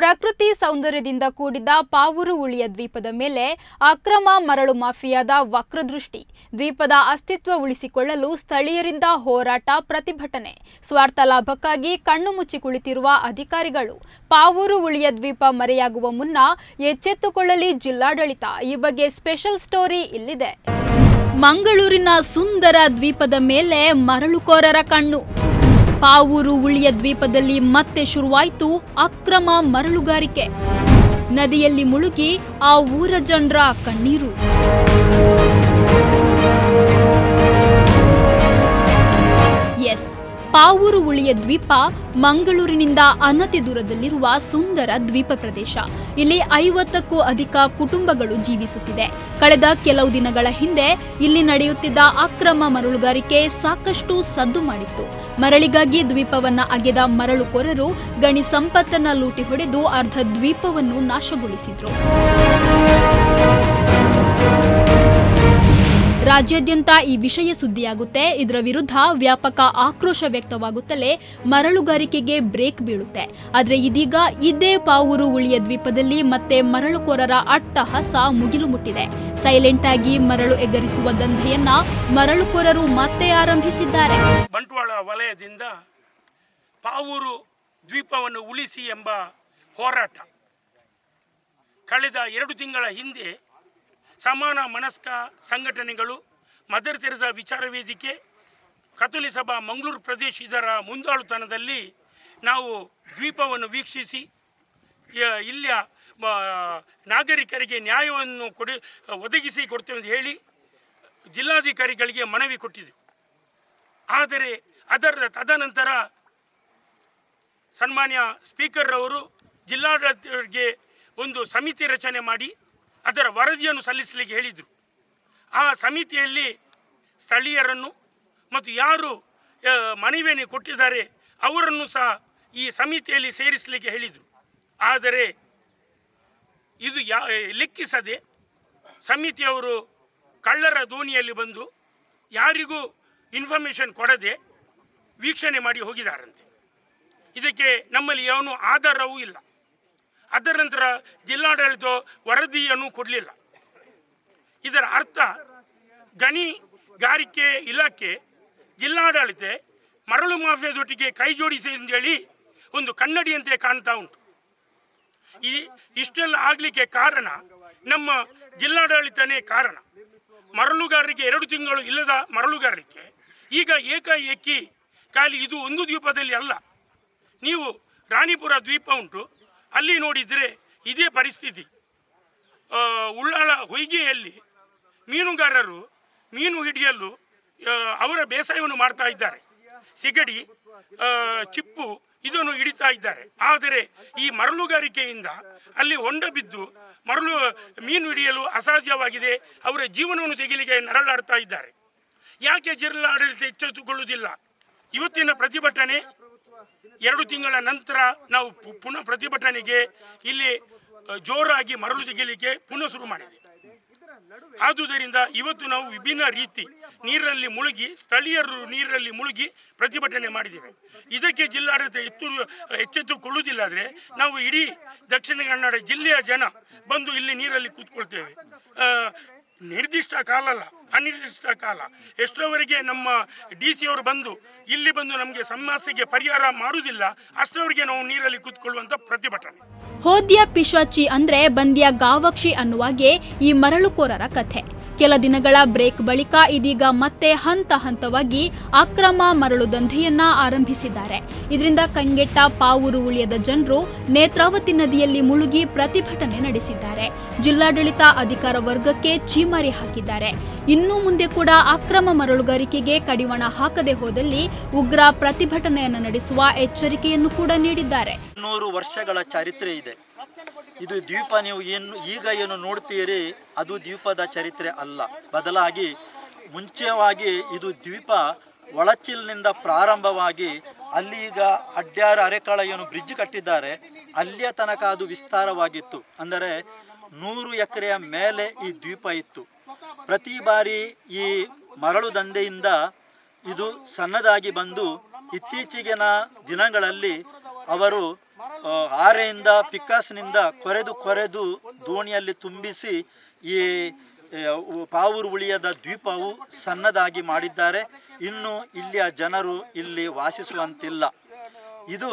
ಪ್ರಕೃತಿ ಸೌಂದರ್ಯದಿಂದ ಕೂಡಿದ ಪಾವೂರು ಉಳಿಯ ದ್ವೀಪದ ಮೇಲೆ ಅಕ್ರಮ ಮರಳು ಮಾಫಿಯಾದ ವಕ್ರದೃಷ್ಟಿ. ದ್ವೀಪದ ಅಸ್ತಿತ್ವ ಉಳಿಸಿಕೊಳ್ಳಲು ಸ್ಥಳೀಯರಿಂದ ಹೋರಾಟ, ಪ್ರತಿಭಟನೆ. ಸ್ವಾರ್ಥ ಲಾಭಕ್ಕಾಗಿ ಕಣ್ಣು ಮುಚ್ಚಿ ಕುಳಿತಿರುವ ಅಧಿಕಾರಿಗಳು. ಪಾವೂರು ಉಳಿಯ ದ್ವೀಪ ಮರೆಯಾಗುವ ಮುನ್ನ ಎಚ್ಚೆತ್ತುಕೊಳ್ಳಲಿ ಜಿಲ್ಲಾಡಳಿತ. ಈ ಬಗ್ಗೆ ಸ್ಪೆಷಲ್ ಸ್ಟೋರಿ ಇಲ್ಲಿದೆ. ಮಂಗಳೂರಿನ ಸುಂದರ ದ್ವೀಪದ ಮೇಲೆ ಮರಳುಕೋರರ ಕಣ್ಣು. ಪಾವೂರು ಉಳಿಯ ದ್ವೀಪದಲ್ಲಿ ಮತ್ತೆ ಶುರುವಾಯಿತು ಅಕ್ರಮ ಮರಳುಗಾರಿಕೆ. ನದಿಯಲ್ಲಿ ಮುಳುಗಿ ಆ ಊರ ಜನರ ಕಣ್ಣೀರು. ಎಸ್, ಪಾವೂರು ಉಳಿಯ ದ್ವೀಪ ಮಂಗಳೂರಿನಿಂದ ಅನತಿ ದೂರದಲ್ಲಿರುವ ಸುಂದರ ದ್ವೀಪ ಪ್ರದೇಶ. ಇಲ್ಲಿ 50ಕ್ಕೂ ಅಧಿಕ ಕುಟುಂಬಗಳು ಜೀವಿಸುತ್ತಿದೆ. ಕಳೆದ ಕೆಲವು ದಿನಗಳ ಹಿಂದೆ ಇಲ್ಲಿ ನಡೆಯುತ್ತಿದ್ದ ಅಕ್ರಮ ಮರಳುಗಾರಿಕೆ ಸಾಕಷ್ಟು ಸದ್ದು ಮಾಡಿತ್ತು. ಮರಳಿಗಾಗಿ ದ್ವೀಪವನ್ನ ಅಗೆದ ಮರಳುಕೋರರು ಗಣಿ ಸಂಪತ್ತನ್ನ ಲೂಟಿ ಹೊಡೆದು ಅರ್ಧ ದ್ವೀಪವನ್ನು ನಾಶಗೊಳಿಸಿದ್ರು. ರಾಜ್ಯಾದ್ಯಂತ ಈ ವಿಷಯ ಸುದ್ದಿಯಾಗುತ್ತೆ. ಇದರ ವಿರುದ್ಧ ವ್ಯಾಪಕ ಆಕ್ರೋಶ ವ್ಯಕ್ತವಾಗುತ್ತಲೇ ಮರಳುಗಾರಿಕೆಗೆ ಬ್ರೇಕ್ ಬೀಳುತ್ತೆ. ಆದರೆ ಇದೀಗ ಇದೇ ಪಾವೂರು ಉಳಿಯ ದ್ವೀಪದಲ್ಲಿ ಮತ್ತೆ ಮರಳುಕೋರರ ಅಟ್ಟಹಾಸ ಮುಗಿಲು ಮುಟ್ಟಿದೆ. ಸೈಲೆಂಟ್ ಆಗಿ ಮರಳು ಎಗರಿಸುವ ದಂಧೆಯನ್ನ ಮರಳುಕೋರರು ಮತ್ತೆ ಆರಂಭಿಸಿದ್ದಾರೆ. ಬಂಟ್ವಾಳ ವಲಯದಿಂದ ಪಾವೂರು ದ್ವೀಪವನ್ನು ಉಳಿಸಿ ಎಂಬ ಹೋರಾಟ ಕಳೆದ 2 ತಿಂಗಳ ಹಿಂದೆ ಸಮಾನ ಮನಸ್ಕ ಸಂಘಟನೆಗಳು, ಮದರ್ ತೆರೆಸಾ ವಿಚಾರ ವೇದಿಕೆ, ಕತೋಲಿ ಸಭಾ ಮಂಗಳೂರು ಪ್ರದೇಶ ಇದರ ಮುಂದಾಳುತನದಲ್ಲಿ ನಾವು ದ್ವೀಪವನ್ನು ವೀಕ್ಷಿಸಿ ಇಲ್ಲಿಯ ನಾಗರಿಕರಿಗೆ ನ್ಯಾಯವನ್ನು ಒದಗಿಸಿ ಕೊಡ್ತೇವೆ ಎಂದು ಹೇಳಿ ಜಿಲ್ಲಾಧಿಕಾರಿಗಳಿಗೆ ಮನವಿ ಕೊಟ್ಟಿದ್ದೆವು. ಆದರೆ ಅದರ ತದನಂತರ ಸನ್ಮಾನ್ಯ ಸ್ಪೀಕರ್ ಅವರು ಜಿಲ್ಲಾಡಳಿತರಿಗೆ ಒಂದು ಸಮಿತಿ ರಚನೆ ಮಾಡಿ ಅದರ ವರದಿಯನ್ನು ಸಲ್ಲಿಸಲಿಕ್ಕೆ ಹೇಳಿದರು. ಆ ಸಮಿತಿಯಲ್ಲಿ ಸ್ಥಳೀಯರನ್ನು ಮತ್ತು ಯಾರು ಮನವಿಯನ್ನು ಕೊಟ್ಟಿದ್ದಾರೆ ಅವರನ್ನು ಸಹ ಈ ಸಮಿತಿಯಲ್ಲಿ ಸೇರಿಸಲಿಕ್ಕೆ ಹೇಳಿದರು. ಆದರೆ ಇದು ಲೆಕ್ಕಿಸದೆ ಸಮಿತಿಯವರು ಕಳ್ಳರ ದೋಣಿಯಲ್ಲಿ ಬಂದು ಯಾರಿಗೂ ಇನ್ಫಾರ್ಮೇಷನ್ ಕೊಡದೆ ವೀಕ್ಷಣೆ ಮಾಡಿ ಹೋಗಿದ್ದಾರಂತೆ. ಇದಕ್ಕೆ ನಮ್ಮಲ್ಲಿ ಯಾವ ಆಧಾರವೂ ಇಲ್ಲ. ಅದರ ನಂತರ ಜಿಲ್ಲಾಡಳಿತ ವರದಿಯನ್ನು ಕೊಡಲಿಲ್ಲ. ಇದರ ಅರ್ಥ ಗಣಿಗಾರಿಕೆ ಇಲಾಖೆ, ಜಿಲ್ಲಾಡಳಿತ ಮರಳು ಮಾಫಿಯಾದೊಟ್ಟಿಗೆ ಕೈ ಜೋಡಿಸಿ ಅಂತೇಳಿ ಒಂದು ಕನ್ನಡಿಯಂತೆ ಕಾಣ್ತಾ ಉಂಟು. ಇಷ್ಟೆಲ್ಲ ಆಗಲಿಕ್ಕೆ ಕಾರಣ ನಮ್ಮ ಜಿಲ್ಲಾಡಳಿತನೇ ಕಾರಣ. ಮರಳುಗಾರರಿಗೆ 2 ತಿಂಗಳು ಇಲ್ಲದ ಮರಳುಗಾರರಿಗೆ ಈಗ ಏಕಾಏಕಿ ಖಾಲಿ ಇದು ಒಂದು ದ್ವೀಪದಲ್ಲಿ ಅಲ್ಲ. ನೀವು ರಾಣಿಪುರ ದ್ವೀಪ ಉಂಟು, ಅಲ್ಲಿ ನೋಡಿದರೆ ಇದೇ ಪರಿಸ್ಥಿತಿ. ಉಳ್ಳಾಳ ಹೊಯ್ಗೆಯಲ್ಲಿ ಮೀನುಗಾರರು ಮೀನು ಹಿಡಿಯಲು ಅವರ ಬೇಸಾಯವನ್ನು ಮಾಡ್ತಾ ಇದ್ದಾರೆ. ಸಿಗಡಿ, ಚಿಪ್ಪು ಇದನ್ನು ಹಿಡಿತಾ ಇದ್ದಾರೆ. ಆದರೆ ಈ ಮರಳುಗಾರಿಕೆಯಿಂದ ಅಲ್ಲಿ ಹೊಂಡ ಬಿದ್ದು ಮೀನು ಹಿಡಿಯಲು ಅಸಾಧ್ಯವಾಗಿದೆ. ಅವರ ಜೀವನವನ್ನು ತೆಗೆಯಲಿಕ್ಕೆ ನರಳಾಡ್ತಾ ಇದ್ದಾರೆ. ಯಾಕೆ ಜಿಲ್ಲಾಡಳಿತ ಎಚ್ಚೆತ್ತುಕೊಳ್ಳುವುದಿಲ್ಲ? ಇವತ್ತಿನ ಪ್ರತಿಭಟನೆ 2 ತಿಂಗಳ ನಂತರ ನಾವು ಪುನಃ ಪ್ರತಿಭಟನೆಗೆ ಇಲ್ಲಿ ಜೋರಾಗಿ ಮರಳು ತೆಗೆಯಲಿಕ್ಕೆ ಪುನಃ ಶುರು ಮಾಡಿದೆ. ಆದುದರಿಂದ ಇವತ್ತು ನಾವು ವಿಭಿನ್ನ ರೀತಿ ನೀರಲ್ಲಿ ಮುಳುಗಿ, ಸ್ಥಳೀಯರು ನೀರಲ್ಲಿ ಮುಳುಗಿ ಪ್ರತಿಭಟನೆ ಮಾಡಿದ್ದೇವೆ. ಇದಕ್ಕೆ ಜಿಲ್ಲಾಡಳಿತ ಎಚ್ಚೆತ್ತುಕೊಳ್ಳುವುದಿಲ್ಲಾದರೆ ನಾವು ಇಡೀ ದಕ್ಷಿಣ ಕನ್ನಡ ಜಿಲ್ಲೆಯ ಜನ ಬಂದು ಇಲ್ಲಿ ನೀರಲ್ಲಿ ಕೂತ್ಕೊಳ್ತೇವೆ. ನಿರ್ದಿಷ್ಟ ಕಾಲ ಅಲ್ಲ, ಅನಿರ್ದಿಷ್ಟ ಕಾಲ. ಎಷ್ಟರವರೆಗೆ ನಮ್ಮ DC ಅವರು ಬಂದು ಇಲ್ಲಿ ಬಂದು ನಮಗೆ ಸಮಸ್ಯೆಗೆ ಪರಿಹಾರ ಮಾಡುವುದಿಲ್ಲ ಅಷ್ಟರವರೆಗೆ ನಾವು ನೀರಲ್ಲಿ ಕೂತ್ಕೊಳ್ಳುವಂತ ಪ್ರತಿಭಟನೆ. ಹೋದ್ಯ ಪಿಶಾಚಿ ಅಂದ್ರೆ ಬಂದ್ಯ ಗಾವಕ್ಷಿ ಅನ್ನುವಾಗೆ ಈ ಮರಳುಕೋರರ ಕಥೆ. ಕೆಲ ದಿನಗಳ ಬ್ರೇಕ್ ಬಳಿಕ ಇದೀಗ ಮತ್ತೆ ಹಂತ ಹಂತವಾಗಿ ಅಕ್ರಮ ಮರಳು ದಂಧೆಯನ್ನ ಆರಂಭಿಸಿದ್ದಾರೆ. ಇದರಿಂದ ಕಂಗೆಟ್ಟ ಪಾವೂರು ಉಳಿಯದ ಜನರು ನೇತ್ರಾವತಿ ನದಿಯಲ್ಲಿ ಮುಳುಗಿ ಪ್ರತಿಭಟನೆ ನಡೆಸಿದ್ದಾರೆ. ಜಿಲ್ಲಾಡಳಿತ ಅಧಿಕಾರ ವರ್ಗಕ್ಕೆ ಚೀಮಾರಿ ಹಾಕಿದ್ದಾರೆ. ಇನ್ನು ಮುಂದೆ ಕೂಡ ಅಕ್ರಮ ಮರಳುಗಾರಿಕೆಗೆ ಕಡಿವಾಣ ಹಾಕದೆ ಹೋದಲ್ಲಿ ಉಗ್ರ ಪ್ರತಿಭಟನೆಯನ್ನು ನಡೆಸುವ ಎಚ್ಚರಿಕೆಯನ್ನು ಕೂಡ ನೀಡಿದ್ದಾರೆ. 100 ವರ್ಷಗಳ ಚರಿತ್ರೆ ಇದೆ. ಇದು ದ್ವೀಪ ನೀವು ಏನು ನೋಡ್ತೀರಿ, ಅದು ದ್ವೀಪದ ಚರಿತ್ರೆ ಅಲ್ಲ. ಬದಲಾಗಿ ಮುಂಚೆವಾಗಿ ಇದು ದ್ವೀಪ ಒಳಚಿಲ್ನಿಂದ ಪ್ರಾರಂಭವಾಗಿ ಅಲ್ಲಿ ಈಗ ಅಡ್ಯಾರ ಅರೆಕಾಳ ಏನು ಬ್ರಿಡ್ಜ್ ಕಟ್ಟಿದ್ದಾರೆ, ಅಲ್ಲಿಯ ತನಕ ಅದು ವಿಸ್ತಾರವಾಗಿತ್ತು. ಅಂದರೆ 100 ಎಕರೆಯ ಮೇಲೆ ಈ ದ್ವೀಪ ಇತ್ತು. ಪ್ರತಿ ಬಾರಿ ಈ ಮರಳು ದಂಧೆಯಿಂದ ಇದು ಸಣ್ಣದಾಗಿ ಬಂದು ಇತ್ತೀಚಿನ ದಿನಗಳಲ್ಲಿ ಅವರು ಹಾರೆಯಿಂದ ಪಿಕ್ಕಾಸ್ನಿಂದ ಕೊರೆದು ದೋಣಿಯಲ್ಲಿ ತುಂಬಿಸಿ ಈ ಪಾವೂರು ಉಳಿಯದ ದ್ವೀಪವು ಸಣ್ಣದಾಗಿ ಮಾಡಿದ್ದಾರೆ. ಇನ್ನು ಇಲ್ಲಿಯ ಜನರು ಇಲ್ಲಿ ವಾಸಿಸುವಂತಿಲ್ಲ. ಇದು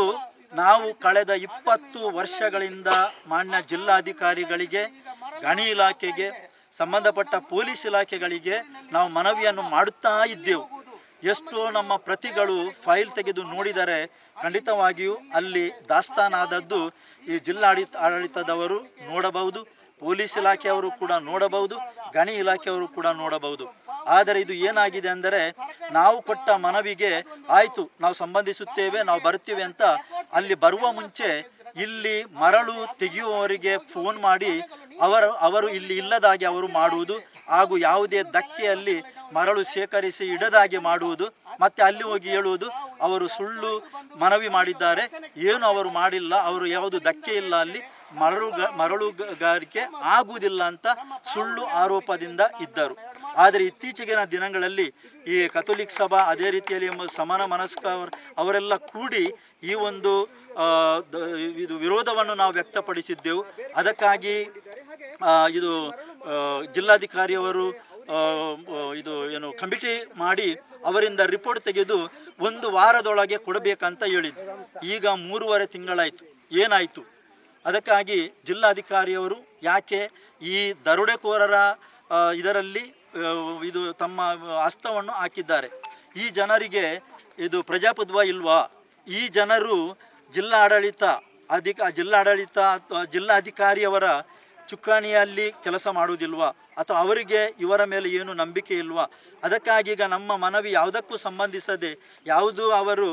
ನಾವು ಕಳೆದ 20 ವರ್ಷಗಳಿಂದ ಮಾನ್ಯ ಜಿಲ್ಲಾಧಿಕಾರಿಗಳಿಗೆ, ಗಣಿ ಇಲಾಖೆಗೆ, ಸಂಬಂಧಪಟ್ಟ ಪೊಲೀಸ್ ಇಲಾಖೆಗಳಿಗೆ ನಾವು ಮನವಿಯನ್ನು ಮಾಡುತ್ತಾ ಇದ್ದೆವು. ಎಷ್ಟೋ ನಮ್ಮ ಪ್ರತಿಗಳು ಫೈಲ್ ತೆಗೆದು ನೋಡಿದರೆ ಖಂಡಿತವಾಗಿಯೂ ಅಲ್ಲಿ ದಾಸ್ತಾನಾದದ್ದು ಈ ಆಡಳಿತದವರು ನೋಡಬಹುದು, ಪೊಲೀಸ್ ಇಲಾಖೆಯವರು ಕೂಡ ನೋಡಬಹುದು, ಗಣಿ ಇಲಾಖೆಯವರು ಕೂಡ ನೋಡಬಹುದು. ಆದರೆ ಇದು ಏನಾಗಿದೆ ಅಂದರೆ, ನಾವು ಕೊಟ್ಟ ಮನವಿಗೆ ಆಯಿತು ನಾವು ಸಂಬಂಧಿಸುತ್ತೇವೆ, ನಾವು ಬರುತ್ತೇವೆ ಅಂತ ಅಲ್ಲಿ ಬರುವ ಮುಂಚೆ ಇಲ್ಲಿ ಮರಳು ತೆಗೆಯುವವರಿಗೆ ಫೋನ್ ಮಾಡಿ ಅವರು ಇಲ್ಲಿ ಇಲ್ಲದಾಗಿ ಅವರು ಮಾಡುವುದು, ಹಾಗೂ ಯಾವುದೇ ಧಕ್ಕೆಯಲ್ಲಿ ಮರಳು ಸೇಕರಿಸಿ ಇಡದಾಗಿ ಮಾಡುವುದು, ಮತ್ತು ಅಲ್ಲಿ ಹೋಗಿ ಹೇಳುವುದು ಅವರು ಸುಳ್ಳು ಮನವಿ ಮಾಡಿದ್ದಾರೆ, ಏನು ಅವರು ಮಾಡಿಲ್ಲ, ಅವರು ಯಾವುದು ಧಕ್ಕೆ ಇಲ್ಲ, ಅಲ್ಲಿ ಮರಳುಗಾರಿಕೆ ಆಗುವುದಿಲ್ಲ ಅಂತ ಸುಳ್ಳು ಆರೋಪದಿಂದ ಇದ್ದರು. ಆದರೆ ಇತ್ತೀಚೆಗಿನ ದಿನಗಳಲ್ಲಿ ಈ ಕಥೋಲಿಕ್ ಸಭಾ, ಅದೇ ರೀತಿಯಲ್ಲಿ ಸಮಾನ ಮನಸ್ಕ ಅವರೆಲ್ಲ ಕೂಡಿ ಈ ಒಂದು ಇದು ವಿರೋಧವನ್ನು ನಾವು ವ್ಯಕ್ತಪಡಿಸಿದ್ದೆವು. ಅದಕ್ಕಾಗಿ ಇದು ಜಿಲ್ಲಾಧಿಕಾರಿಯವರು ಇದು ಏನು ಕಮಿಟಿ ಮಾಡಿ ಅವರಿಂದ ರಿಪೋರ್ಟ್ ತೆಗೆದು 1 ವಾರದೊಳಗೆ ಕೊಡಬೇಕಂತ ಹೇಳಿದ್ರು. ಈಗ 3.5 ತಿಂಗಳಾಯಿತು. ಏನಾಯಿತು? ಅದಕ್ಕಾಗಿ ಜಿಲ್ಲಾಧಿಕಾರಿಯವರು ಯಾಕೆ ಈ ದರೋಡೆಕೋರರ ಇದರಲ್ಲಿ ಇದು ತಮ್ಮ ಹಸ್ತವನ್ನು ಹಾಕಿದ್ದಾರೆ? ಈ ಜನರಿಗೆ ಇದು ಪ್ರಜಾಪ್ರಭುತ್ವ ಇಲ್ವಾ? ಈ ಜನರು ಜಿಲ್ಲಾಧಿಕಾರಿಯವರ ಚುಕ್ಕಾಣಿಯಲ್ಲಿ ಕೆಲಸ ಮಾಡುವುದಿಲ್ವಾ? ಅಥವಾ ಅವರಿಗೆ ಇವರ ಮೇಲೆ ಏನು ನಂಬಿಕೆ ಇಲ್ವಾ? ಅದಕ್ಕಾಗಿ ಈಗ ನಮ್ಮ ಮನವಿ ಯಾವುದಕ್ಕೂ ಸಂಬಂಧಿಸದೆ ಯಾವುದು ಅವರು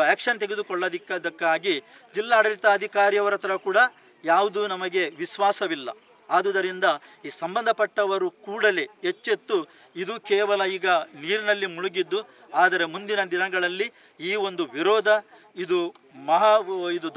ಆ್ಯಕ್ಷನ್ ತೆಗೆದುಕೊಳ್ಳೋದಕ್ಕಾಗಿ ಜಿಲ್ಲಾಡಳಿತಾಧಿಕಾರಿಯವರ ಹತ್ರ ಕೂಡ ಯಾವುದು ನಮಗೆ ವಿಶ್ವಾಸವಿಲ್ಲ. ಆದುದರಿಂದ ಈ ಸಂಬಂಧಪಟ್ಟವರು ಕೂಡಲೇ ಎಚ್ಚೆತ್ತು, ಇದು ಕೇವಲ ಈಗ ನೀರಿನಲ್ಲಿ ಮುಳುಗಿದ್ದು, ಆದರೆ ಮುಂದಿನ ದಿನಗಳಲ್ಲಿ ಈ ಒಂದು ವಿರೋಧ ಇದು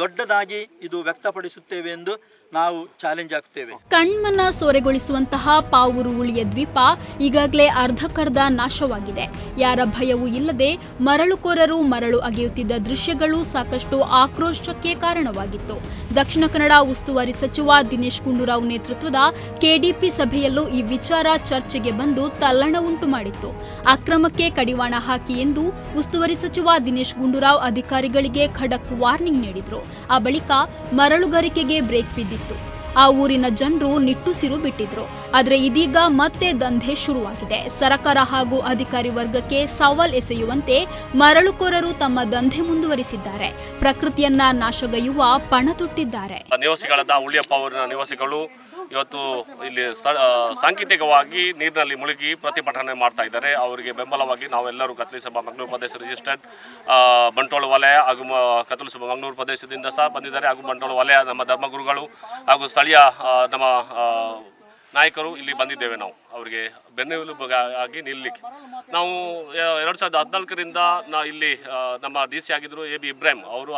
ದೊಡ್ಡದಾಗಿ ಇದು ವ್ಯಕ್ತಪಡಿಸುತ್ತೇವೆ ಎಂದು ನಾವು ಚಾಲೆಂಜ್ ಆಗ್ತೇವೆ. ಕಣ್ಮನ ಸೋರೆಗೊಳಿಸುವಂತಹ ಪಾವೂರು ಉಳಿಯ ದ್ವೀಪ ಈಗಾಗಲೇ ಅರ್ಧಕರ್ಧ ನಾಶವಾಗಿದೆ. ಯಾರ ಭಯವೂ ಇಲ್ಲದೆ ಮರಳುಕೋರರು ಮರಳು ಅಗೆಯುತ್ತಿದ್ದ ದೃಶ್ಯಗಳು ಸಾಕಷ್ಟು ಆಕ್ರೋಶಕ್ಕೆ ಕಾರಣವಾಗಿತ್ತು. ದಕ್ಷಿಣ ಕನ್ನಡ ಉಸ್ತುವಾರಿ ಸಚಿವ ದಿನೇಶ್ ಗುಂಡೂರಾವ್ ನೇತೃತ್ವದ ಕೆಡಿಪಿ ಸಭೆಯಲ್ಲೂ ಈ ವಿಚಾರ ಚರ್ಚೆಗೆ ಬಂದು ತಲ್ಲಣ ಉಂಟು ಮಾಡಿತ್ತು. ಅಕ್ರಮಕ್ಕೆ ಕಡಿವಾಣ ಹಾಕಿ ಎಂದು ಉಸ್ತುವಾರಿ ಸಚಿವ ದಿನೇಶ್ ಗುಂಡೂರಾವ್ ಅಧಿಕಾರಿಗಳಿಗೆ ಖಡಕ್ ವಾರ್ನಿಂಗ್ ನೀಡಿದ್ರು. ಆ ಬಳಿಕ ಮರಳುಗಾರಿಕೆಗೆ ಬ್ರೇಕ್ ಬಿದ್ದಿತ್ತು. ಆ ಊರಿನ ಜನರು ನಿಟ್ಟುಸಿರು ಬಿಟ್ಟಿದ್ರು. ಆದರೆ ಇದೀಗ ಮತ್ತೆ ದಂಧೆ ಶುರುವಾಗಿದೆ. ಸರ್ಕಾರ ಹಾಗೂ ಅಧಿಕಾರಿ ವರ್ಗಕ್ಕೆ ಸವಾಲ್ ಎಸೆಯುವಂತೆ ಮರಳುಕೋರರು ತಮ್ಮ ದಂಧೆ ಮುಂದುವರಿಸಿದ್ದಾರೆ. ಪ್ರಕೃತಿಯನ್ನ ನಾಶಗೈಯುವ ಪಣ ತೊಟ್ಟಿದ್ದಾರೆ. ನಿವಾಸಿಗಳಾದ ಉಳಿಯ ಪಾವೂರಿನ ನಿವಾಸಿಗಳು ಇವತ್ತು ಇಲ್ಲಿ ಸಾಂಕೇತಿಕವಾಗಿ ನೀರಿನಲ್ಲಿ ಮುಳುಗಿ ಪ್ರತಿಭಟನೆ ಮಾಡ್ತಾ ಇದ್ದಾರೆ. ಅವರಿಗೆ ಬೆಂಬಲವಾಗಿ ನಾವೆಲ್ಲರೂ ಕಥೋಲಿಕ ಸಭಾ ಮಂಗಳೂರು ಪ್ರದೇಶ ರಿಜಿಸ್ಟರ್ಡ್ ಬಂಟ್ವಾಳ ವಲಯ ಹಾಗೂ ಕಥೋಲಿಕ ಸಭಾ ಮಂಗಳೂರು ಪ್ರದೇಶದಿಂದ ಸಹ ಬಂದಿದ್ದಾರೆ. ಹಾಗೂ ಬಂಟ್ವಾಳ ವಲಯ ನಮ್ಮ ಧರ್ಮಗುರುಗಳು ಹಾಗೂ ಸ್ಥಳೀಯ ನಮ್ಮ ನಾಯಕರು ಇಲ್ಲಿ ಬಂದಿದ್ದೇವೆ. ನಾವು ಅವರಿಗೆ ಬೆನ್ನೆಲುಬಾಗಿ ನಿಲ್ಲಲಿಕ್ಕೆ ನಾವು 2014ರಿಂದ ಇಲ್ಲಿ ನಮ್ಮ DC ಆಗಿದ್ದರು AB ಇಬ್ರಾಹಿಂ ಅವರು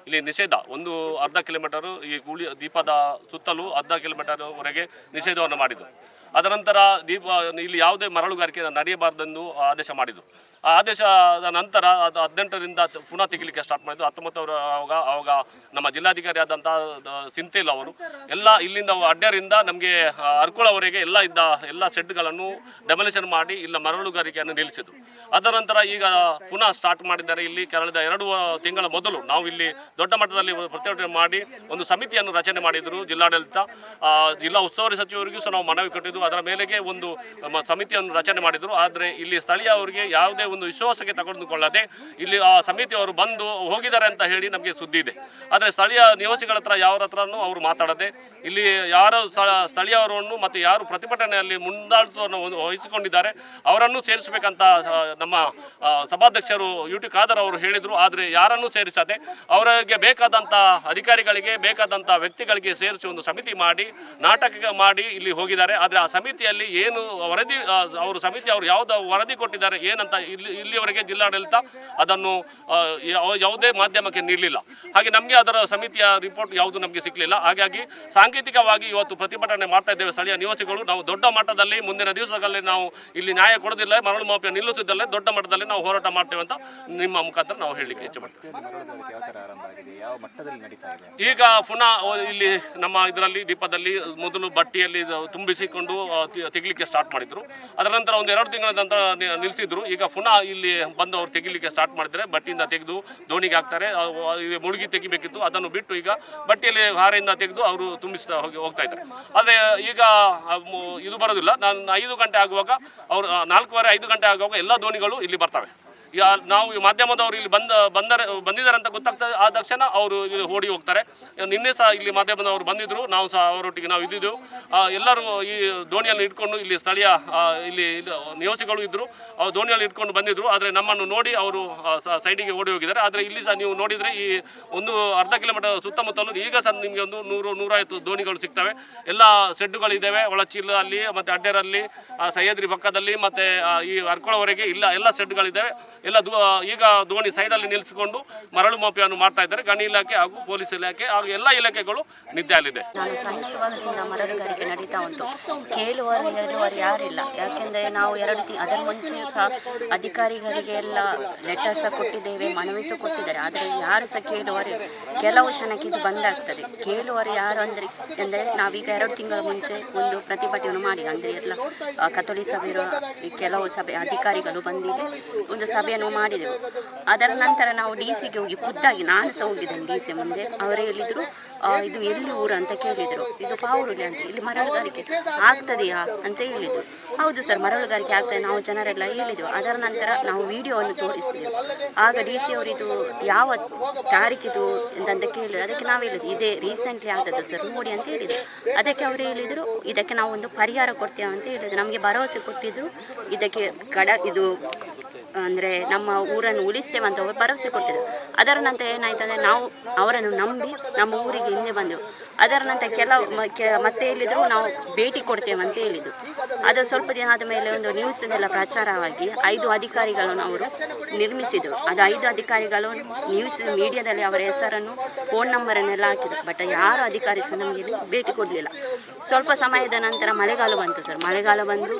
ಇಲ್ಲಿ ನಿಷೇಧ ಒಂದು ಅರ್ಧ ಕಿಲೋಮೀಟರು ಈ ದೀಪದ ಸುತ್ತಲೂ ಅರ್ಧ ಕಿಲೋಮೀಟರ್ವರೆಗೆ ನಿಷೇಧವನ್ನು ಮಾಡಿದರು. ಅದರ ನಂತರ ಇಲ್ಲಿ ಯಾವುದೇ ಮರಳುಗಾರಿಕೆ ನಡೆಯಬಾರದೆಂದು ಆದೇಶ ಮಾಡಿದರು. ಆ ಆದೇಶದ ನಂತರ ಅದು 18ರಿಂದ ಪುನಃ ತೆಗಿಲಿಕ್ಕೆ ಸ್ಟಾರ್ಟ್ ಮಾಡಿದ್ರು. 19 ಅವಾಗ ನಮ್ಮ ಜಿಲ್ಲಾಧಿಕಾರಿ ಆದಂಥ ಸಿಂತೇಲ್ ಅವರು ಎಲ್ಲ ಇಲ್ಲಿಂದ ಅಡ್ಡರಿಂದ ನಮಗೆ ಅರ್ಕುಳವರೆಗೆ ಎಲ್ಲ ಸೆಡ್ಗಳನ್ನು ಡೆಮೊಲಿಷನ್ ಮಾಡಿ ಇಲ್ಲ ಮರಳುಗಾರಿಕೆಯನ್ನು ನಿಲ್ಲಿಸಿದ್ರು. ಅದರ ನಂತರ ಈಗ ಪುನಃ ಸ್ಟಾರ್ಟ್ ಮಾಡಿದ್ದಾರೆ. ಇಲ್ಲಿ ಕಳೆದ 2 ತಿಂಗಳ ಮೊದಲು ನಾವು ಇಲ್ಲಿ ದೊಡ್ಡ ಮಟ್ಟದಲ್ಲಿ ಪ್ರತಿಭಟನೆ ಮಾಡಿ ಒಂದು ಸಮಿತಿಯನ್ನು ರಚನೆ ಮಾಡಿದರು. ಜಿಲ್ಲಾಡಳಿತ ಜಿಲ್ಲಾ ಉಸ್ತುವಾರಿ ಸಚಿವರಿಗೂ ಸಹ ನಾವು ಮನವಿ ಕೊಟ್ಟಿದ್ದು. ಅದರ ಮೇಲೆಗೆ ಒಂದು ಸಮಿತಿಯನ್ನು ರಚನೆ ಮಾಡಿದರು. ಆದರೆ ಇಲ್ಲಿ ಸ್ಥಳೀಯವರಿಗೆ ಯಾವುದೇ ಒಂದು ವಿಶ್ವಾಸಕ್ಕೆ ತೆಗೆದುಕೊಳ್ಳದೆ ಇಲ್ಲಿ ಆ ಸಮಿತಿಯವರು ಬಂದು ಹೋಗಿದ್ದಾರೆ ಅಂತ ಹೇಳಿ ನಮಗೆ ಸುದ್ದಿ ಇದೆ. ಆದರೆ ಸ್ಥಳೀಯ ನಿವಾಸಿಗಳ ಹತ್ರ ಯಾರ ಹತ್ರನೂ ಅವರು ಮಾತಾಡದೆ ಇಲ್ಲಿ ಯಾರು ಸ್ಥಳೀಯರನ್ನು ಮತ್ತು ಯಾರು ಪ್ರತಿಭಟನೆಯಲ್ಲಿ ಮುಂದಾಳತ್ವವನ್ನು ವಹಿಸಿಕೊಂಡಿದ್ದಾರೆ ಅವರನ್ನು ಸೇರಿಸಬೇಕಂತ ನಮ್ಮ ಸಭಾಧ್ಯಕ್ಷರು UT ಖಾದರ್ ಅವರು ಹೇಳಿದರು. ಆದರೆ ಯಾರನ್ನೂ ಸೇರಿಸದೆ ಅವರಿಗೆ ಬೇಕಾದಂಥ ಅಧಿಕಾರಿಗಳಿಗೆ ಬೇಕಾದಂಥ ವ್ಯಕ್ತಿಗಳಿಗೆ ಸೇರಿಸಿ ಒಂದು ಸಮಿತಿ ಮಾಡಿ ನಾಟಕ ಮಾಡಿ ಇಲ್ಲಿ ಹೋಗಿದ್ದಾರೆ. ಆದರೆ ಆ ಸಮಿತಿಯಲ್ಲಿ ಏನು ವರದಿ ಅವರು ಯಾವ್ದು ವರದಿ ಕೊಟ್ಟಿದ್ದಾರೆ ಏನಂತ ಇಲ್ಲಿವರೆಗೆ ಜಿಲ್ಲಾಡಳಿತ ಅದನ್ನು ಯಾವುದೇ ಮಾಧ್ಯಮಕ್ಕೆ ನೀಡಲಿಲ್ಲ. ಹಾಗೆ ನಮಗೆ ಅದರ ಸಮಿತಿಯ ರಿಪೋರ್ಟ್ ಯಾವುದು ನಮಗೆ ಸಿಕ್ಕಲಿಲ್ಲ. ಹಾಗಾಗಿ ಸಾಂಕೇತಿಕವಾಗಿ ಇವತ್ತು ಪ್ರತಿಭಟನೆ ಮಾಡ್ತಾ ಇದ್ದೇವೆ. ಸ್ಥಳೀಯ ನಿವಾಸಿಗಳು ನಾವು ದೊಡ್ಡ ಮಟ್ಟದಲ್ಲಿ ಮುಂದಿನ ದಿವಸಗಳಲ್ಲಿ ನಾವು ಇಲ್ಲಿ ನ್ಯಾಯ ಕೊಡೋದಿಲ್ಲ, ಮರಳು ಮಾಫಿಯಾ ನಿಲ್ಲಿಸುವುದಿಲ್ಲ, ದೊಡ್ಡ ಮಟ್ಟದಲ್ಲಿ ನಾವು ಹೋರಾಟ ಮಾಡ್ತೇವೆ ಅಂತ ನಿಮ್ಮ ಮುಖಾಂತರ ನಾವು ಹೇಳಲಿಕ್ಕೆ ಇಚ್ಛೆ ಮಾಡ್ತೇವೆ. ಯಾವ ಮಟ್ಟದಲ್ಲಿ ನಡೀತಾ ಇದೆ? ಈಗ ಪುನಃ ಇಲ್ಲಿ ನಮ್ಮ ಇದರಲ್ಲಿ ದೀಪದಲ್ಲಿ ಮೊದಲು ಬಟ್ಟೆಯಲ್ಲಿ ತುಂಬಿಸಿಕೊಂಡು ತೆಗಿಲಿಕ್ಕೆ ಸ್ಟಾರ್ಟ್ ಮಾಡಿದ್ರು. ಅದರ ನಂತರ ಒಂದು 2 ತಿಂಗಳ ನಂತರ ನಿಲ್ಲಿಸಿದ್ರು. ಈಗ ಪುನಃ ಇಲ್ಲಿ ಬಂದು ಅವ್ರು ತೆಗಿಲಿಕ್ಕೆ ಸ್ಟಾರ್ಟ್ ಮಾಡಿದರೆ ಬಟ್ಟೆಯಿಂದ ತೆಗೆದು ದೋಣಿಗೆ ಹಾಕ್ತಾರೆ. ಮುಳುಗಿ ತೆಗಿಬೇಕಿತ್ತು, ಅದನ್ನು ಬಿಟ್ಟು ಈಗ ಬಟ್ಟೆಯಲ್ಲಿ ಹಾರೆಯಿಂದ ತೆಗೆದು ಅವರು ತುಂಬಿಸ್ತಾ ಹೋಗ್ತಾ ಇದ್ದಾರೆ. ಆದರೆ ಈಗ ಇದು ಬರೋದಿಲ್ಲ. ನಾನು 5 ಗಂಟೆ ಆಗುವಾಗ ಅವರು 4:15 ಗಂಟೆ ಆಗುವಾಗ ಎಲ್ಲ ದೋಣಿಗಳು ಇಲ್ಲಿ ಬರ್ತವೆ. ನಾವು ಮಾಧ್ಯಮದವರು ಇಲ್ಲಿ ಬಂದಿದ್ದಾರೆ ಅಂತ ಗೊತ್ತಾಗ್ತದೆ ಆದ ತಕ್ಷಣ ಅವರು ಓಡಿ ಹೋಗ್ತಾರೆ. ನಿನ್ನೆ ಸಹ ಇಲ್ಲಿ ಮಾಧ್ಯಮದವರು ಬಂದಿದ್ರು, ನಾವು ಸಹ ಅವರೊಟ್ಟಿಗೆ ನಾವು ಇದ್ದಿದ್ದೆವು. ಎಲ್ಲರೂ ಈ ದೋಣಿಯನ್ನು ಇಟ್ಕೊಂಡು ಇಲ್ಲಿ ಸ್ಥಳೀಯ ಇಲ್ಲಿ ನಿವಾಸಿಗಳು ಇದ್ದರು, ಅವ್ರು ದೋಣಿಯಲ್ಲಿ ಇಟ್ಕೊಂಡು ಬಂದಿದ್ರು. ಆದರೆ ನಮ್ಮನ್ನು ನೋಡಿ ಅವರು ಸೈಡಿಗೆ ಓಡಿ ಹೋಗಿದ್ದಾರೆ. ಆದರೆ ಇಲ್ಲಿ ಸಹ ನೀವು ನೋಡಿದರೆ ಈ ಒಂದು ಅರ್ಧ ಕಿಲೋಮೀಟರ್ ಸುತ್ತಮುತ್ತಲು ಈಗ ಸಹ ನಿಮಗೆ ಒಂದು 100-150 ದೋಣಿಗಳು ಸಿಗ್ತವೆ. ಎಲ್ಲ ಸೆಡ್ಡುಗಳಿದ್ದಾವೆ, ಒಳಚೀಲ ಅಲ್ಲಿ ಮತ್ತು ಅಡ್ಡೆರಲ್ಲಿ, ಸಹ್ಯಾದ್ರಿ ಪಕ್ಕದಲ್ಲಿ ಮತ್ತು ಈ ಅರ್ಕೊಳವರೆಗೆ ಎಲ್ಲ ಸೆಡ್ಗಳಿದ್ದಾವೆ. ಎಲ್ಲ ಈಗ ದೋಣಿ ಸೈಡಲ್ಲಿ ನಿಲ್ಲಿಸಿಕೊಂಡು ಮರಳು ಮಾಫಿಯನ್ನು ಮಾಡ್ತಾ ಇದ್ದಾರೆ. ಗಣಿ ಇಲಾಖೆ ಹಾಗೂ ಪೊಲೀಸ್ ಇಲಾಖೆ ಹಾಗೂ ಎಲ್ಲ ಇಲಾಖೆಗಳು ನಿದ್ದೆಯಲ್ಲಿದೆ. ನಾನು ಸಣ್ಣ ಇವಾಗಲಿಂದ ಮರಳುಗಾರಿಕೆ ನಡೀತಾ ಉಂಟು. ಕೇಳುವರು ಯಾರಿಲ್ಲ. ಯಾಕೆಂದರೆ ನಾವು ಅದರ ಮುಂಚೆ ಸಹ ಅಧಿಕಾರಿಗಳಿಗೆ ಎಲ್ಲ ಲೆಟರ್ ಸಹ ಕೊಟ್ಟಿದ್ದೇವೆ, ಮನವಿ ಸಹ ಕೊಟ್ಟಿದ್ದಾರೆ. ಆದರೆ ಯಾರು ಸಹ ಕೇಳುವರು ಕೆಲವು ಕ್ಷಣಕ್ಕೆ ಇದು ಬಂದಾಗ್ತದೆ. ಕೇಳುವರು ಯಾರು ಅಂದರೆ ನಾವೀಗ 2 ತಿಂಗಳ ಮುಂಚೆ ಒಂದು ಪ್ರತಿಭಟನೆ ಮಾಡಿ, ಅಂದರೆ ಎಲ್ಲ ಕಥೋಲಿ ಸಭೆಯ ಕೆಲವು ಅಧಿಕಾರಿಗಳು ಬಂದಿದೆ ಒಂದು ಸಭೆಯನ್ನು ಮಾಡಿದೆವು. ಅದರ ನಂತರ ನಾವು DC-ಗೆ ಹೋಗಿ ಖುದ್ದಾಗಿ ನಾನು ಸಹ ಹೋಗಿದ್ದೇನೆ DC ಮುಂದೆ. ಅವರು ಹೇಳಿದರು ಇದು ಎಲ್ಲಿ ಊರು ಅಂತ ಕೇಳಿದರು. ಇದು ಪಾವರುಳಿ ಅಂತ, ಇಲ್ಲಿ ಮರಳುಗಾರಿಕೆ ಆಗ್ತದೆಯಾ ಅಂತ ಹೇಳಿದರು. ಹೌದು ಸರ್, ಮರಳುಗಾರಿಕೆ ಆಗ್ತದೆ ನಾವು ಜನರೆಲ್ಲ ಹೇಳಿದೆವು. ಅದರ ನಂತರ ನಾವು ವಿಡಿಯೋವನ್ನು ತೋರಿಸಿದೆವು. ಆಗ DC ಅವರು ಇದು ಯಾವ ತಾರೀಕಿದು ಅಂತ ಕೇಳಿದ್ರು. ಅದಕ್ಕೆ ನಾವು ಹೇಳಿದ್ವಿ ಇದೇ ರೀಸೆಂಟ್ಲಿ ಆದದ್ದು ಸರ್, ನೋಡಿ ಅಂತ ಹೇಳಿದರು. ಅದಕ್ಕೆ ಅವರು ಹೇಳಿದರು ಇದಕ್ಕೆ ನಾವು ಒಂದು ಪರಿಹಾರ ಕೊಡ್ತೇವೆ ಅಂತ ಹೇಳಿದ್ರು. ನಮಗೆ ಭರವಸೆ ಕೊಟ್ಟಿದ್ದರು, ಇದಕ್ಕೆ ಇದು ಅಂದರೆ ನಮ್ಮ ಊರನ್ನು ಉಳಿಸ್ತೇವೆ ಅಂತ ಅವರು ಭರವಸೆ ಕೊಟ್ಟಿದ್ದರು. ಅದರ ನಂತರ ಏನಾಯ್ತು ಅಂದರೆ ನಾವು ಅವರನ್ನು ನಂಬಿ ನಮ್ಮ ಊರಿಗೆ ಹಿಂದೆ ಬಂದೆವು. ಅದರ ನಂತರ ಮತ್ತೆ ಹೇಳಿದರು ನಾವು ಭೇಟಿ ಕೊಡ್ತೇವೆ ಅಂತ ಹೇಳಿದರು. ಅದು ಸ್ವಲ್ಪ ದಿನ ಆದ ಮೇಲೆ ಒಂದು ನ್ಯೂಸ್ನೆಲ್ಲ ಪ್ರಚಾರವಾಗಿ 5 ಅಧಿಕಾರಿಗಳನ್ನು ಅವರು ನಿರ್ಮಿಸಿದರು. ಅದು 5 ಅಧಿಕಾರಿಗಳು ಮೀಡಿಯಾದಲ್ಲಿ ಅವರ ಹೆಸರನ್ನು, ಫೋನ್ ನಂಬರನ್ನೆಲ್ಲ ಹಾಕಿದರು. ಬಟ್ ಯಾರು ಅಧಿಕಾರಿ ಸಹ ನಮಗೆ ಭೇಟಿ ಕೊಡಲಿಲ್ಲ. ಸ್ವಲ್ಪ ಸಮಯದ ನಂತರ ಮಳೆಗಾಲ ಬಂತು ಸರ್. ಮಳೆಗಾಲ ಬಂದು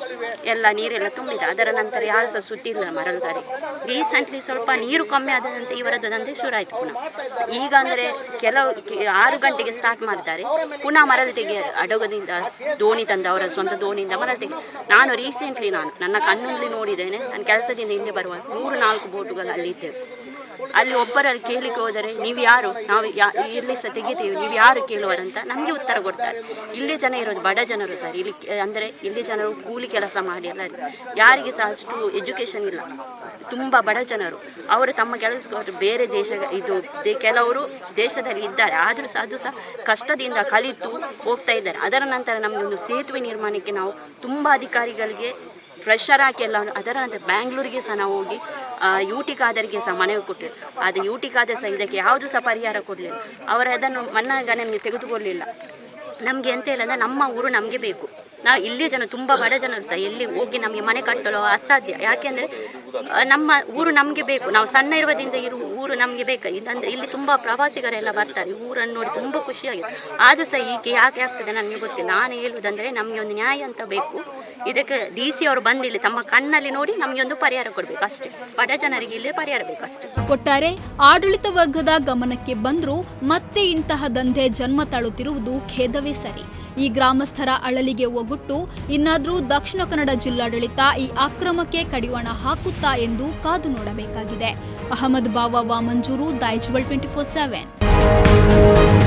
ಎಲ್ಲ ನೀರೆಲ್ಲ ತುಂಬಿದೆ. ಅದರ ನಂತರ ಯಾರು ಸಹ ಸುದ್ದಿಲ್ಲ ಮರಳುಗಾರಿ. ರೀಸೆಂಟ್ಲಿ ಸ್ವಲ್ಪ ನೀರು ಕಮ್ಮಿ ಆದ ನಂತರ ಇವರದ್ದು ದಂಧೆ ಶುರು ಆಯಿತು ಪುನಃ. ಈಗ ಅಂದರೆ 6 ಗಂಟೆಗೆ ಸ್ಟಾರ್ಟ್ ಮಾಡ್ತಾರೆ, ಪುನಃ ಮರಳು ತೆಗೆ ಅಡಗದಿಂದ ದೋಣಿ ತಂದು ಅವರ ಸ್ವಂತ ದೋಣಿಯಿಂದ ಮರಳು ತೆಗೆ. ನಾನು ರೀಸೆಂಟ್ಲಿ ನನ್ನ ಕಣ್ಣಲ್ಲಿ ನೋಡಿದ್ದೇನೆ. ನಾನು ಕೆಲಸದಿಂದ ಹಿಂದೆ ಬರುವ 3-4 ಬೋಟುಗಳು ಅಲ್ಲಿ ಇದ್ದೇವೆ. ಅಲ್ಲಿ ಒಬ್ಬರಲ್ಲಿ ಕೇಳಿಕ್ಕೆ ಹೋದರೆ ನೀವು ಯಾರು, ನಾವು ಇಲ್ಲಿ ಸಹ ತೆಗಿತೀವಿ, ನೀವು ಯಾರು ಕೇಳುವರಂತ ನಮಗೆ ಉತ್ತರ ಕೊಡ್ತಾರೆ. ಇಲ್ಲಿ ಜನ ಇರೋದು ಬಡ ಜನರು ಸರ್. ಇಲ್ಲಿ ಅಂದರೆ ಇಲ್ಲಿ ಜನರು ಕೂಲಿ ಕೆಲಸ ಮಾಡಿ ಎಲ್ಲ ಯಾರಿಗೆ ಸಹ ಅಷ್ಟು ಎಜುಕೇಷನ್ ಇಲ್ಲ, ತುಂಬ ಬಡ ಜನರು. ಅವರು ತಮ್ಮ ಕೆಲಸಕ್ಕೆ ಬೇರೆ ಕೆಲವರು ದೇಶದಲ್ಲಿ ಇದ್ದಾರೆ, ಆದರೂ ಸಹ ಅದು ಸಹ ಕಷ್ಟದಿಂದ ಕಲಿತು ಹೋಗ್ತಾ ಇದ್ದಾರೆ. ಅದರ ನಂತರ ನಮಗೊಂದು ಸೇತುವೆ ನಿರ್ಮಾಣಕ್ಕೆ ನಾವು ತುಂಬ ಅಧಿಕಾರಿಗಳಿಗೆ ಪ್ರೆಷರ್ ಹಾಕಿ ಎಲ್ಲ. ಅದರ ನಂತರ ಬ್ಯಾಂಗ್ಳೂರಿಗೆ ಸಹ ನಾವು ಹೋಗಿ UT ಖಾದರ್ಗೆ ಸಹ ಮನವಿ ಕೊಟ್ಟರು. ಆದರೆ UT ಖಾದರ್ ಸಹ ಇದಕ್ಕೆ ಯಾವುದು ಸಹ ಪರಿಹಾರ ಕೊಡಲಿಲ್ಲ. ಅವರು ಅದನ್ನು ಮನ್ನಗಣನೆ ತೆಗೆದುಕೊಳ್ಳಲಿಲ್ಲ. ನಮಗೆ ಎಂತ ಇಲ್ಲ ಅಂದರೆ ನಮ್ಮ ಊರು ನಮಗೆ ಬೇಕು. ನಾವು ಇಲ್ಲಿ ತುಂಬ ಬಡ ಜನರು ಸಹ ಎಲ್ಲಿ ಹೋಗಿ ನಮಗೆ ಮನೆ ಕಟ್ಟಲು ಅಸಾಧ್ಯ. ಯಾಕೆಂದರೆ ನಮ್ಮ ಊರು ನಮಗೆ ಬೇಕು. ನಾವು ಸಣ್ಣ ಇರುವುದರಿಂದ ಊರು ನಮಗೆ ಬೇಕು. ಇದಂದರೆ ಇಲ್ಲಿ ತುಂಬ ಪ್ರವಾಸಿಗರೆಲ್ಲ ಬರ್ತಾರೆ. ಊರನ್ನು ನೋಡಿ ತುಂಬ ಖುಷಿಯಾಗಿದೆ. ಆದರೂ ಸಹ ಈಗ ಯಾಕೆ ಆಗ್ತದೆ ನನಗೆ ಗೊತ್ತಿಲ್ಲ. ನಾನು ಹೇಳುವುದಂದರೆ ನಮಗೆ ಒಂದು ನ್ಯಾಯ ಅಂತ ಬೇಕು. ಇದಕ್ಕೆ DC ಅವರು ಬಂದಿಲ್ಲಿ ತಮ್ಮ ಕಣ್ಣಲ್ಲಿ ನೋಡಿ ನಮಗೆ ಒಂದು ಪರಿಹಾರ ಕೊಡಬೇಕು ಅಷ್ಟೇ. ಬಡ ಜನರಿಗೆ ಇಲ್ಲಿ ಪರಿಹಾರ ಬೇಕು ಅಷ್ಟೇ. ಒಟ್ಟಾರೆ ಆಡಳಿತ ವರ್ಗದ ಗಮನಕ್ಕೆ ಬಂದರೂ ಮತ್ತೆ ಇಂತಹ ದಂಧೆ ಜನ್ಮ ತಾಳುತ್ತಿರುವುದು ಖೇದವೇ ಸರಿ. ಈ ಗ್ರಾಮಸ್ಥರ ಅಳಲಿಗೆ ಒಗ್ಗಟ್ಟು ಇನ್ನಾದರೂ ದಕ್ಷಿಣ ಕನ್ನಡ ಜಿಲ್ಲಾಡಳಿತ ಈ ಅಕ್ರಮಕ್ಕೆ ಕಡಿವಾಣ ಹಾಕುತ್ತಾ ಎಂದು ಕಾದು ನೋಡಬೇಕಾಗಿದೆ. ಅಹಮದ್ ಬಾವಾ ವಾಮಂಜೂರು, ದೈಜ್ವಲ್ 24/7.